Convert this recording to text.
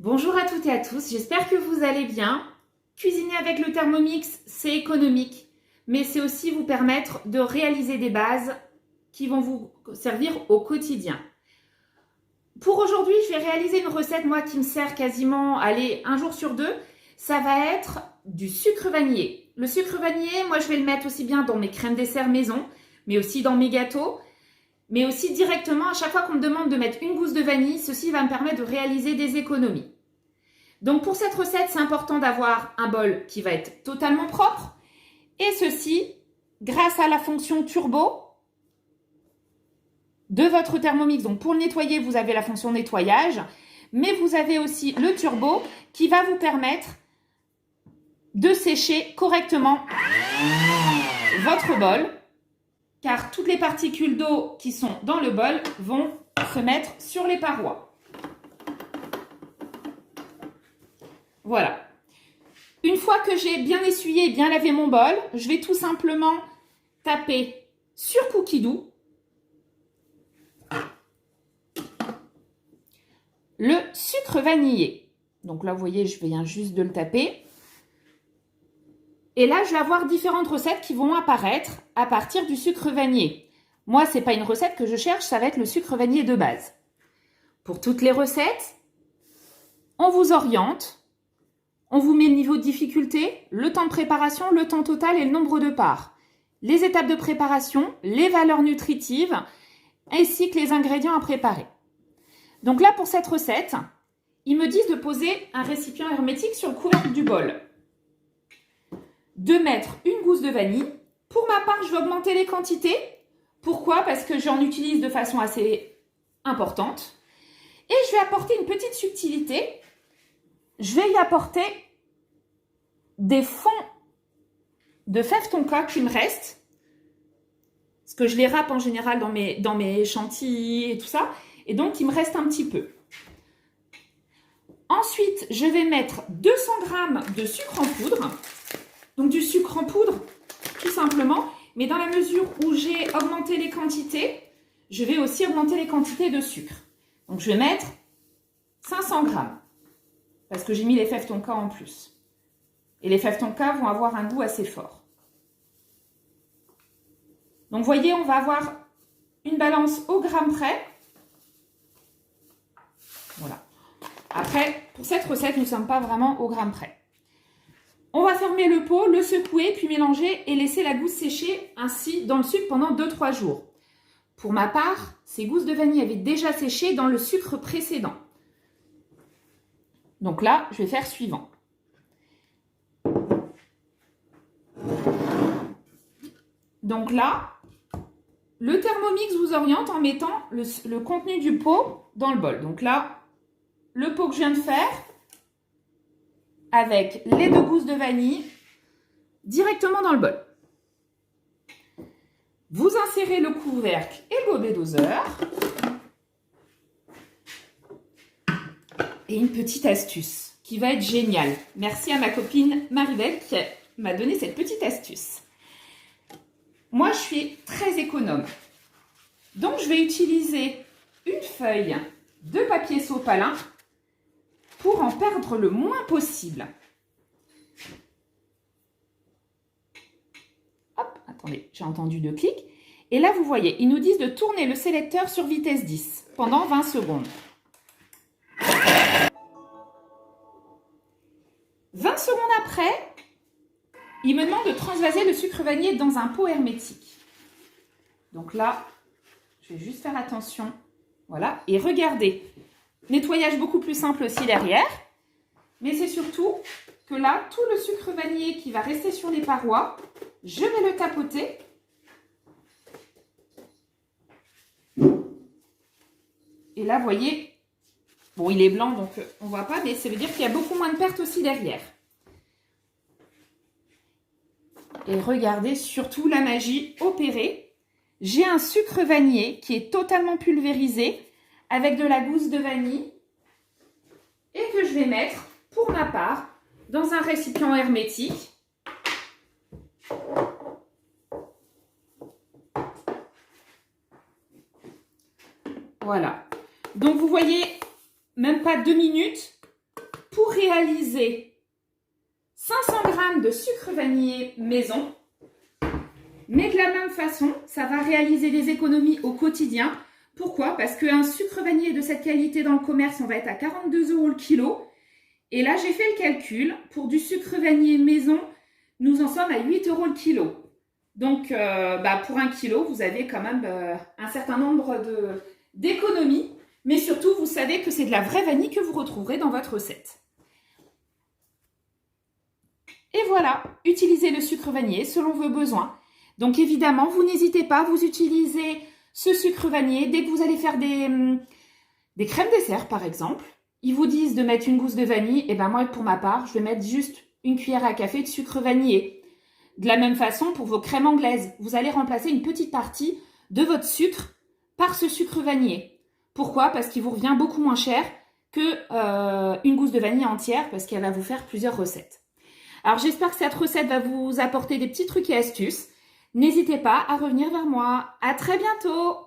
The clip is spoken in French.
Bonjour à toutes et à tous, j'espère que vous allez bien. Cuisiner avec le Thermomix, c'est économique, mais c'est aussi vous permettre de réaliser des bases qui vont vous servir au quotidien. Pour aujourd'hui, je vais réaliser une recette, moi, qui me sert quasiment, allez, un jour sur deux. Ça va être du sucre vanillé. Le sucre vanillé, moi, je vais le mettre aussi bien dans mes crèmes dessert maison, mais aussi dans mes gâteaux, mais aussi directement, à chaque fois qu'on me demande de mettre une gousse de vanille, ceci va me permettre de réaliser des économies. Donc pour cette recette, c'est important d'avoir un bol qui va être totalement propre. Et ceci, grâce à la fonction turbo de votre Thermomix. Donc pour le nettoyer, vous avez la fonction nettoyage, mais vous avez aussi le turbo qui va vous permettre de sécher correctement votre bol, car toutes les particules d'eau qui sont dans le bol vont se mettre sur les parois. Voilà. Une fois que j'ai bien essuyé et bien lavé mon bol, je vais tout simplement taper sur Cookidoo le sucre vanillé. Donc là, vous voyez, je viens juste de le taper. Et là, je vais avoir différentes recettes qui vont apparaître à partir du sucre vanillé. Moi, ce n'est pas une recette que je cherche, ça va être le sucre vanillé de base. Pour toutes les recettes, on vous oriente. On vous met le niveau de difficulté, le temps de préparation, le temps total et le nombre de parts. Les étapes de préparation, les valeurs nutritives, ainsi que les ingrédients à préparer. Donc là, pour cette recette, ils me disent de poser un récipient hermétique sur le couvercle du bol. De mettre une gousse de vanille. Pour ma part, je vais augmenter les quantités. Pourquoi? Parce que j'en utilise de façon assez importante. Et je vais apporter une petite subtilité. Je vais y apporter des fonds de fèves tonka qui me restent. Parce que je les râpe en général dans mes chantilly et tout ça. Et donc, il me reste un petit peu. Ensuite, je vais mettre 200 g de sucre en poudre. Donc, du sucre en poudre, tout simplement. Mais dans la mesure où j'ai augmenté les quantités, je vais aussi augmenter les quantités de sucre. Donc, je vais mettre 500 g. Parce que j'ai mis les fèves tonka en plus. Et les fèves tonka vont avoir un goût assez fort. Donc, vous voyez, on va avoir une balance au gramme près. Voilà. Après, pour cette recette, nous ne sommes pas vraiment au gramme près. On va fermer le pot, le secouer, puis mélanger et laisser la gousse sécher ainsi dans le sucre pendant 2-3 jours. Pour ma part, ces gousses de vanille avaient déjà séché dans le sucre précédent. Donc là, je vais faire suivant. Donc là, le Thermomix vous oriente en mettant le contenu du pot dans le bol. Donc là, le pot que je viens de faire, avec les 2 gousses de vanille, directement dans le bol. Vous insérez le couvercle et le gobelet doseur. Et une petite astuce qui va être géniale. Merci à ma copine Maribel qui m'a donné cette petite astuce. Moi, je suis très économe. Donc, je vais utiliser une feuille de papier sopalin pour en perdre le moins possible. Hop, attendez, j'ai entendu 2 clics. Et là, vous voyez, ils nous disent de tourner le sélecteur sur vitesse 10 pendant 20 secondes. 20 secondes après, il me demande de transvaser le sucre vanillé dans un pot hermétique. Donc là, je vais juste faire attention. Voilà, et regardez. Nettoyage beaucoup plus simple aussi derrière. Mais c'est surtout que là, tout le sucre vanillé qui va rester sur les parois, je vais le tapoter. Et là, vous voyez, bon, il est blanc, donc on ne voit pas, mais ça veut dire qu'il y a beaucoup moins de pertes aussi derrière. Et regardez surtout la magie opérée. J'ai un sucre vanillé qui est totalement pulvérisé avec de la gousse de vanille et que je vais mettre, pour ma part, dans un récipient hermétique. Voilà. Donc, vous voyez, même pas 2 minutes, pour réaliser 500 g de sucre vanillé maison, mais de la même façon, ça va réaliser des économies au quotidien. Pourquoi? Parce qu'un sucre vanillé de cette qualité dans le commerce, on va être à 42 € le kilo. Et là, j'ai fait le calcul. Pour du sucre vanillé maison, nous en sommes à 8 € le kilo. Donc, pour 1 kilo, vous avez quand même un certain nombre d'économies. Mais surtout, vous savez que c'est de la vraie vanille que vous retrouverez dans votre recette. Et voilà, utilisez le sucre vanillé selon vos besoins. Donc évidemment, vous n'hésitez pas, vous utilisez ce sucre vanillé dès que vous allez faire des crèmes dessert par exemple. Ils vous disent de mettre une gousse de vanille, et ben moi pour ma part, je vais mettre juste une cuillère à café de sucre vanillé. De la même façon, pour vos crèmes anglaises, vous allez remplacer une petite partie de votre sucre par ce sucre vanillé. Pourquoi? Parce qu'il vous revient beaucoup moins cher que une gousse de vanille entière, parce qu'elle va vous faire plusieurs recettes. Alors j'espère que cette recette va vous apporter des petits trucs et astuces. N'hésitez pas à revenir vers moi. À très bientôt!